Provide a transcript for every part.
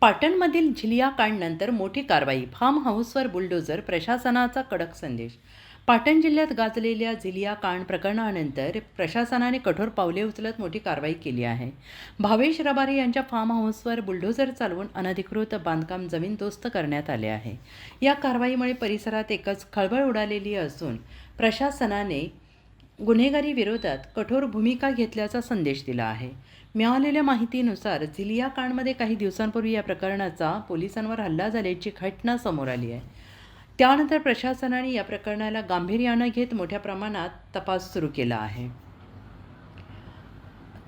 पाटणमधील झिलियाकांडनंतर मोठी कारवाई, फार्म हाऊसवर बुलडोझर, प्रशासनाचा कडक संदेश. पाटण जिल्ह्यात गाजलेल्या झिलियाकांड प्रकरणानंतर प्रशासनाने कठोर पावले उचलत मोठी कारवाई केली आहे. भावेश रबारी यांच्या फार्म हाऊसवर बुलडोझर चालवून अनधिकृत बांधकाम जमीनदोस्त करण्यात आले आहे. या कारवाईमुळे परिसरात एकच खळबळ उडालेली असून प्रशासनाने गुन्हेगारी विरोधात कठोर भूमिका घेतल्याचा संदेश दिला आहे. मिळालेल्या माहितीनुसार झिलियाकांडमध्ये काही दिवसांपूर्वी या प्रकरणाचा पोलिसांवर हल्ला झाल्याची घटना समोर आली आहे. त्यानंतर प्रशासनाने या प्रकरणाला गांभीर्यानं घेत मोठ्या प्रमाणात तपास सुरू केला आहे.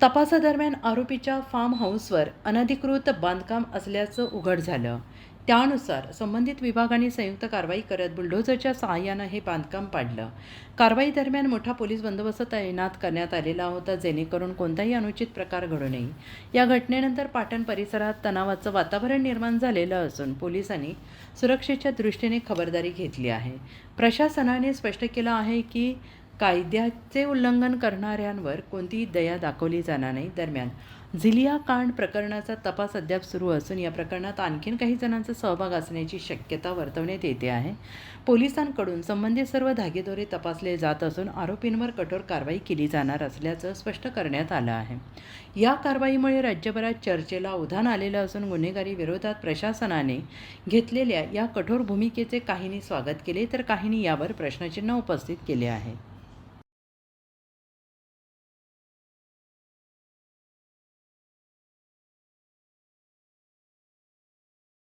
तपासादरम्यान आरोपीच्या फार्म हाऊसवर अनधिकृत बांधकाम असल्याचं उघड झालं. त्यानुसार संबंधित विभागाने संयुक्त कारवाई करत बुलडोझरच्या सहाय्यानं हे बांधकाम पाडलं. कारवाई दरम्यान मोठा पोलीस बंदोबस्त तैनात करण्यात आलेला होता, जेणेकरून कोणताही अनुचित प्रकार घडू नये. या घटनेनंतर पाटण परिसरात तणावाचं वातावरण निर्माण झालेलं असून पोलिसांनी सुरक्षेच्या दृष्टीने खबरदारी घेतली आहे. प्रशासनाने स्पष्ट केलं आहे की कायद्याचे उल्लंघन करणाऱ्यांवर कोणतीही दया दाखवली जाणार नाही. दरम्यान झिलियाकांड प्रकरणाचा तपास अद्याप सुरू असून या प्रकरणात आणखीन काही जणांचा सहभाग असण्याची शक्यता वर्तवण्यात येते आहे. पोलिसांकडून संबंधित सर्व धागेदोरे तपासले जात असून आरोपींवर कठोर कारवाई केली जाणार असल्याचं स्पष्ट करण्यात आलं आहे. या कारवाईमुळे राज्यभरात चर्चेला उधाण आलेलं असून गुन्हेगारी विरोधात प्रशासनाने घेतलेल्या या कठोर भूमिकेचे काहींनी स्वागत केले तर काहींनी यावर प्रश्नचिन्ह उपस्थित केले आहे.